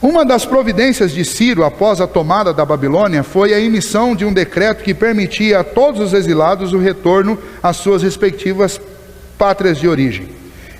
Uma das providências de Ciro após a tomada da Babilônia foi a emissão de um decreto que permitia a todos os exilados o retorno às suas respectivas pátrias de origem.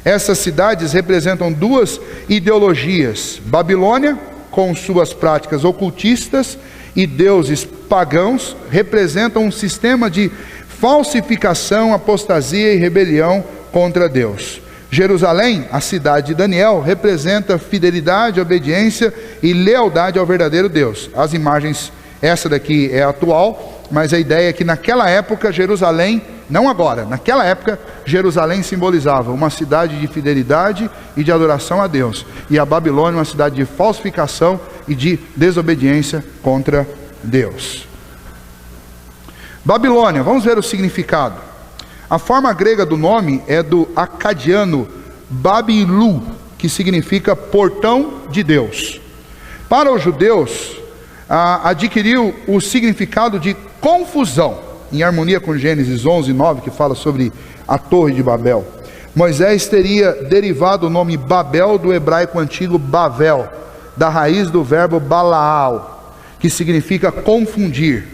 Essas cidades representam duas ideologias: Babilônia, com suas práticas ocultistas e deuses pagãos, representam um sistema de falsificação, apostasia e rebelião contra Deus. Jerusalém, a cidade de Daniel, representa fidelidade, obediência e lealdade ao verdadeiro Deus. As imagens, essa daqui é atual, mas a ideia é que naquela época Jerusalém, não agora, naquela época Jerusalém simbolizava uma cidade de fidelidade e de adoração a Deus, e a Babilônia uma cidade de falsificação e de desobediência contra Deus. Babilônia, vamos ver o significado. A forma grega do nome é do acadiano Babilu, que significa portão de Deus. Para os judeus, adquiriu o significado de confusão, em harmonia com Gênesis 11:9, que fala sobre a Torre de Babel. Moisés teria derivado o nome Babel do hebraico antigo Bavel, da raiz do verbo Balaal, que significa confundir.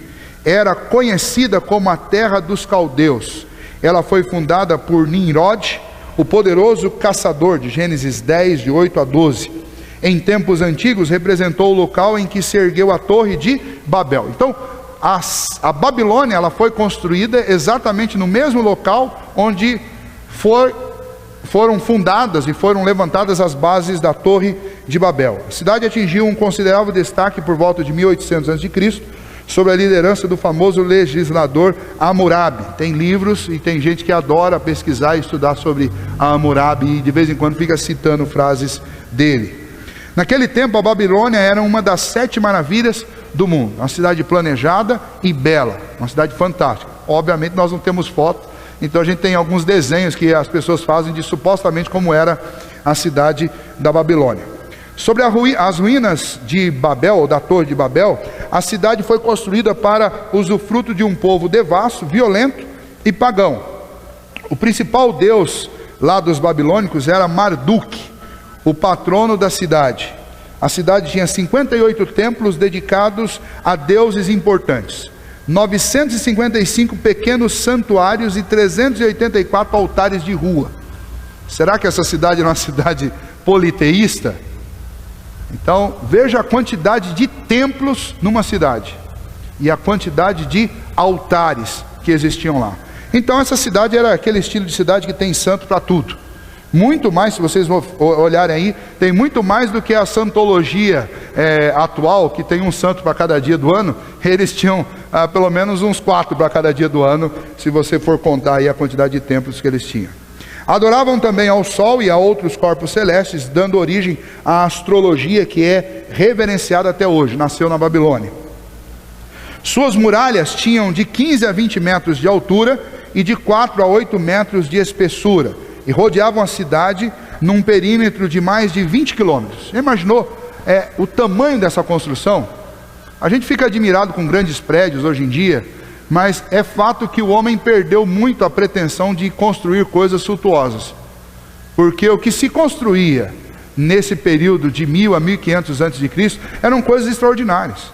Era conhecida como a terra dos caldeus. Ela foi fundada por Nimrod, o poderoso caçador, de Gênesis 10, de 8 a 12. Em tempos antigos, representou o local em que se ergueu a Torre de Babel. Então, a Babilônia, ela foi construída exatamente no mesmo local onde foram fundadas e foram levantadas as bases da Torre de Babel. A cidade atingiu um considerável destaque por volta de 1800 a.C., sob a liderança do famoso legislador Hammurabi. Tem livros e tem gente que adora pesquisar e estudar sobre Hammurabi e de vez em quando fica citando frases dele. Naquele tempo a Babilônia era uma das 7 maravilhas do mundo, uma cidade planejada e bela, uma cidade fantástica. Obviamente nós não temos foto, então a gente tem alguns desenhos que as pessoas fazem de supostamente como era a cidade da Babilônia. Sobre as ruínas de Babel, ou da Torre de Babel, a cidade foi construída para usufruto de um povo devasso, violento e pagão. O principal deus lá dos babilônicos era Marduk, o patrono da cidade. A cidade tinha 58 templos dedicados a deuses importantes, 955 pequenos santuários e 384 altares de rua. Será que essa cidade é uma cidade politeísta? Então, veja a quantidade de templos numa cidade e a quantidade de altares que existiam lá. Então, essa cidade era aquele estilo de cidade que tem santo para tudo. Muito mais, se vocês olharem aí, tem muito mais do que a santologia atual, que tem um santo para cada dia do ano. Eles tinham pelo menos uns 4 para cada dia do ano, se você for contar aí a quantidade de templos que eles tinham. Adoravam também ao sol e a outros corpos celestes, dando origem à astrologia, que é reverenciada até hoje, nasceu na Babilônia. Suas muralhas tinham de 15 a 20 metros de altura e de 4 a 8 metros de espessura, e rodeavam a cidade num perímetro de mais de 20 quilômetros. Imaginou o tamanho dessa construção? A gente fica admirado com grandes prédios hoje em dia, mas é fato que o homem perdeu muito a pretensão de construir coisas suntuosas, porque o que se construía nesse período de 1000 a 1500 a.C. eram coisas extraordinárias.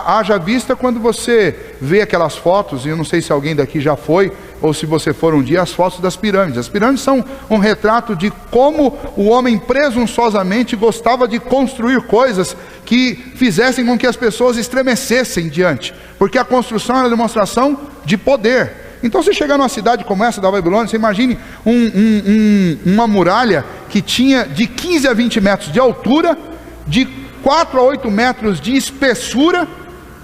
Haja vista quando você vê aquelas fotos, e eu não sei se alguém daqui já foi, ou se você for um dia, as fotos das pirâmides. As pirâmides são um retrato de como o homem presunçosamente gostava de construir coisas que fizessem com que as pessoas estremecessem diante, porque a construção era demonstração de poder. Então, se chegar numa cidade como essa da Babilônia, você imagine uma muralha que tinha de 15 a 20 metros de altura, de 4 a 8 metros de espessura,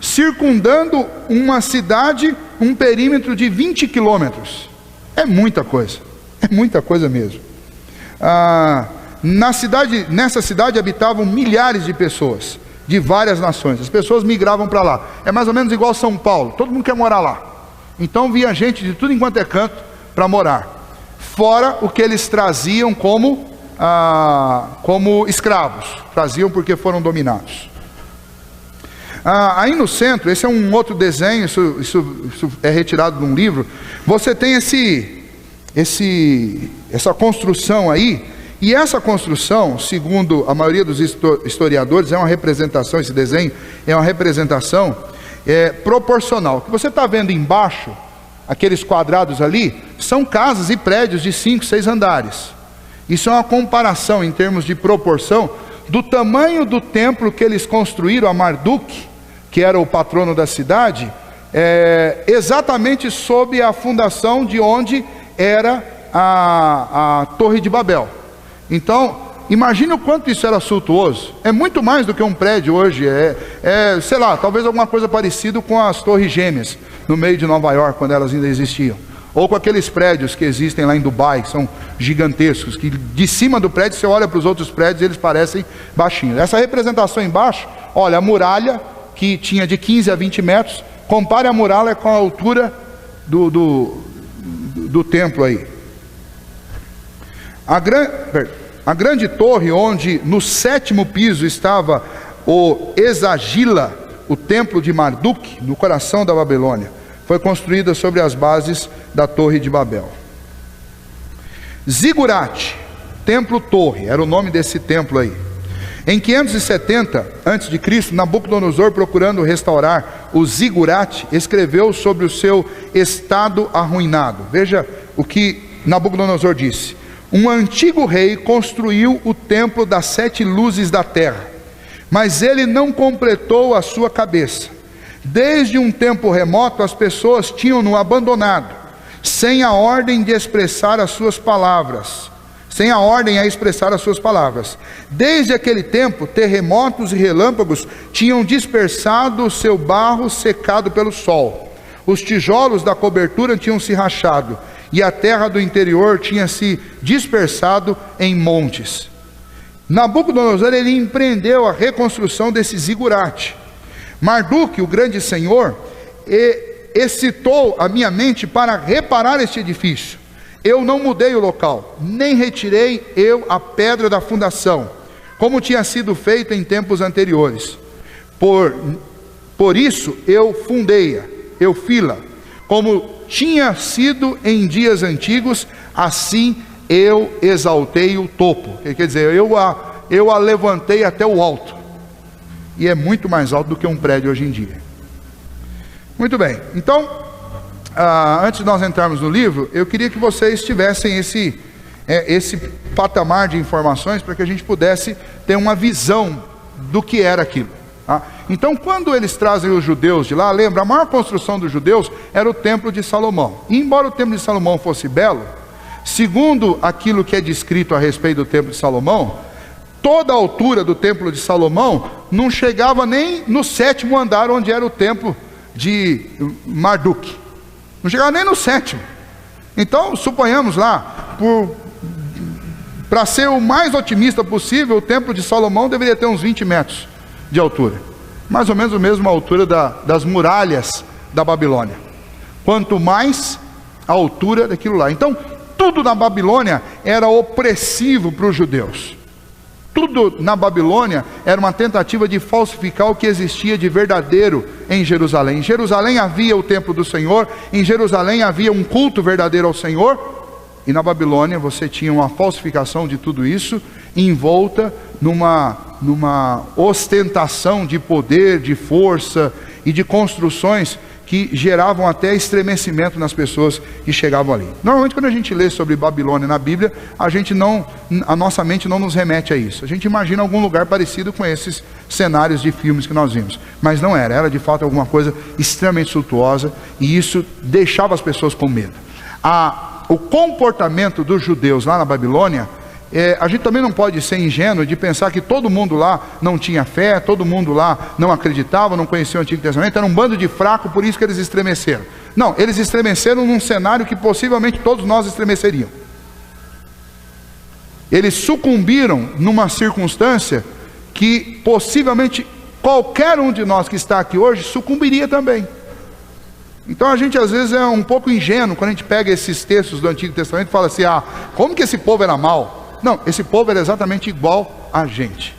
circundando uma cidade, um perímetro de 20 quilômetros. É muita coisa mesmo. Nessa cidade habitavam milhares de pessoas, de várias nações. As pessoas migravam para lá. É mais ou menos igual São Paulo, todo mundo quer morar lá. Então via gente de tudo enquanto é canto para morar. Fora o que eles traziam como escravos, traziam porque foram dominados. Aí no centro, esse é um outro desenho, isso é retirado de um livro. Você tem essa construção aí, E essa construção, segundo a maioria dos historiadores, é uma representação, esse desenho é uma representação proporcional. O que você está vendo embaixo, aqueles quadrados ali, são casas e prédios de 5, 6 andares. Isso é uma comparação em termos de proporção do tamanho do templo que eles construíram a Marduk, que era o patrono da cidade, exatamente sob a fundação de onde era a Torre de Babel. Então, imagine o quanto isso era suntuoso. É muito mais do que um prédio hoje. Sei lá, talvez alguma coisa parecida com as Torres Gêmeas no meio de Nova York, quando elas ainda existiam. Ou com aqueles prédios que existem lá em Dubai, que são gigantescos, que de cima do prédio você olha para os outros prédios e eles parecem baixinhos. Essa representação embaixo, olha, a muralha que tinha de 15 a 20 metros, compare a muralha com a altura do templo aí. A grande torre, onde no 7º piso estava o Esagila, o templo de Marduk, no coração da Babilônia, foi construída sobre as bases da Torre de Babel. Zigurate, templo-torre, era o nome desse templo aí. Em 570 a.C., Nabucodonosor, procurando restaurar o Zigurate, escreveu sobre o seu estado arruinado. Veja o que Nabucodonosor disse: um antigo rei construiu o templo das 7 luzes da terra, mas ele não completou a sua cabeça. Desde um tempo remoto as pessoas tinham-no abandonado, sem a ordem de expressar as suas palavras. Desde aquele tempo, terremotos e relâmpagos tinham dispersado o seu barro secado pelo sol. Os tijolos da cobertura tinham se rachado, e a terra do interior tinha se dispersado em montes. Nabucodonosor, ele empreendeu a reconstrução desse zigurate. Marduk, o grande senhor, excitou a minha mente para reparar este edifício. Eu não mudei o local, nem retirei eu a pedra da fundação, como tinha sido feito em tempos anteriores. Por isso eu fundei-a, eu fi-la, como tinha sido em dias antigos, assim eu exaltei o topo. Quer dizer, eu a levantei até o alto. E é muito mais alto do que um prédio hoje em dia. Muito bem, então, antes de nós entrarmos no livro, eu queria que vocês tivessem esse patamar de informações para que a gente pudesse ter uma visão do que era aquilo. Tá? Então, quando eles trazem os judeus de lá, lembra, a maior construção dos judeus era o templo de Salomão. E embora o templo de Salomão fosse belo, segundo aquilo que é descrito a respeito do templo de Salomão, toda a altura do templo de Salomão não chegava nem no 7º andar, onde era o templo de Marduk. Não chegava nem no 7º. Então, suponhamos lá, para ser o mais otimista possível, o templo de Salomão deveria ter uns 20 metros de altura. Mais ou menos a mesma altura das muralhas da Babilônia. Quanto mais a altura daquilo lá. Então, tudo na Babilônia era opressivo para os judeus. Tudo na Babilônia era uma tentativa de falsificar o que existia de verdadeiro em Jerusalém. Em Jerusalém havia o templo do Senhor, em Jerusalém havia um culto verdadeiro ao Senhor, e na Babilônia você tinha uma falsificação de tudo isso, envolta numa ostentação de poder, de força e de construções que geravam até estremecimento nas pessoas que chegavam ali. Normalmente quando a gente lê sobre Babilônia na Bíblia, a nossa mente não nos remete a isso. A gente imagina algum lugar parecido com esses cenários de filmes que nós vimos. Mas não era de fato alguma coisa extremamente suntuosa, e isso deixava as pessoas com medo. O comportamento dos judeus lá na Babilônia, a gente também não pode ser ingênuo de pensar que todo mundo lá não tinha fé, todo mundo lá não acreditava, não conhecia o Antigo Testamento, era um bando de fraco, por isso que eles estremeceram. Não, eles estremeceram num cenário que possivelmente todos nós estremeceríamos. Eles sucumbiram numa circunstância que possivelmente qualquer um de nós que está aqui hoje sucumbiria também. Então a gente às vezes é um pouco ingênuo quando a gente pega esses textos do Antigo Testamento e fala assim: como que esse povo era mau? Não, esse povo era exatamente igual a gente.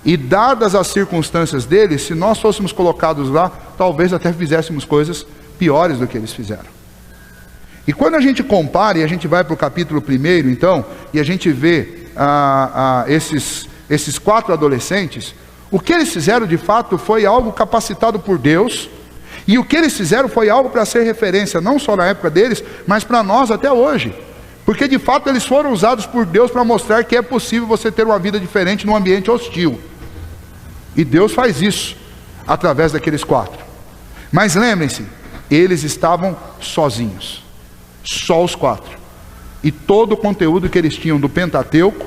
E dadas as circunstâncias deles, se nós fôssemos colocados lá, talvez até fizéssemos coisas piores do que eles fizeram. E quando a gente compara, e a gente vai para o capítulo 1, então, e a gente vê esses 4 adolescentes, o que eles fizeram de fato foi algo capacitado por Deus, e o que eles fizeram foi algo para ser referência, não só na época deles, mas para nós até hoje. Porque de fato eles foram usados por Deus para mostrar que é possível você ter uma vida diferente num ambiente hostil. E Deus faz isso através daqueles 4. Mas lembrem-se, eles estavam sozinhos, só os 4. E todo o conteúdo que eles tinham do Pentateuco,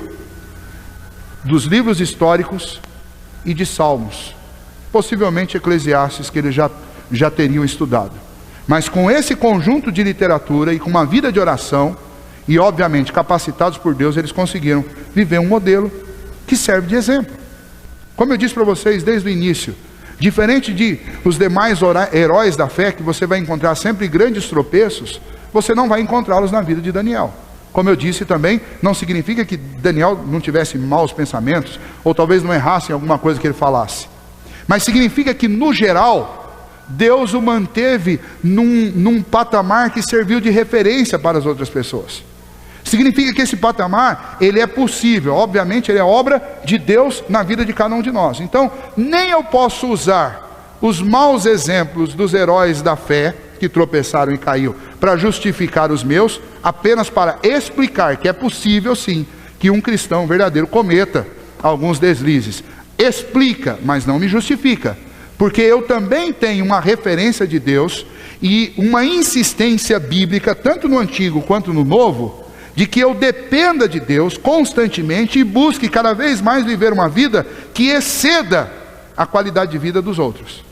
dos livros históricos e de Salmos, possivelmente Eclesiastes, que eles já teriam estudado. Mas com esse conjunto de literatura e com uma vida de oração, e obviamente capacitados por Deus, eles conseguiram viver um modelo que serve de exemplo. Como eu disse para vocês desde o início, diferente de os demais heróis da fé, que você vai encontrar sempre grandes tropeços, você não vai encontrá-los na vida de Daniel. Como eu disse também, não significa que Daniel não tivesse maus pensamentos, ou talvez não errasse em alguma coisa que ele falasse, mas significa que no geral, Deus o manteve num patamar que serviu de referência para as outras pessoas. Significa que esse patamar, ele é possível, obviamente ele é obra de Deus na vida de cada um de nós. Então, nem eu posso usar os maus exemplos dos heróis da fé, que tropeçaram e caiu, para justificar os meus, apenas para explicar que é possível sim, que um cristão verdadeiro cometa alguns deslizes. Explica, mas não me justifica, porque eu também tenho uma referência de Deus, e uma insistência bíblica, tanto no Antigo quanto no Novo, de que eu dependa de Deus constantemente e busque cada vez mais viver uma vida que exceda a qualidade de vida dos outros.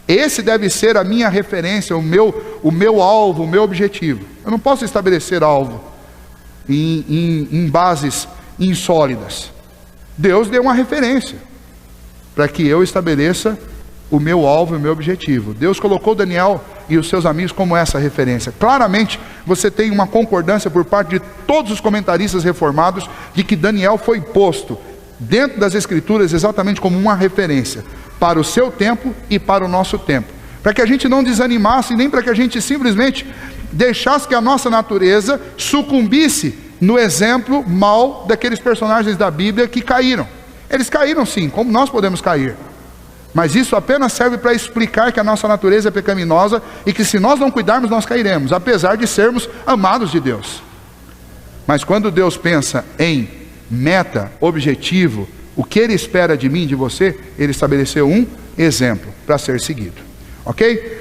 Esse deve ser a minha referência, o meu alvo, o meu objetivo. Eu não posso estabelecer alvo em bases insólidas. Deus deu uma referência para que eu estabeleça o meu alvo e o meu objetivo. Deus colocou Daniel e os seus amigos como essa referência. Claramente você tem uma concordância por parte de todos os comentaristas reformados de que Daniel foi posto dentro das Escrituras exatamente como uma referência para o seu tempo e para o nosso tempo, para que a gente não desanimasse, nem para que a gente simplesmente deixasse que a nossa natureza sucumbisse no exemplo mau daqueles personagens da Bíblia que caíram. Eles caíram sim, como nós podemos cair, mas isso apenas serve para explicar que a nossa natureza é pecaminosa e que se nós não cuidarmos nós cairemos, apesar de sermos amados de Deus. Mas quando Deus pensa em meta, objetivo, o que Ele espera de mim, de você, Ele estabeleceu um exemplo para ser seguido, ok?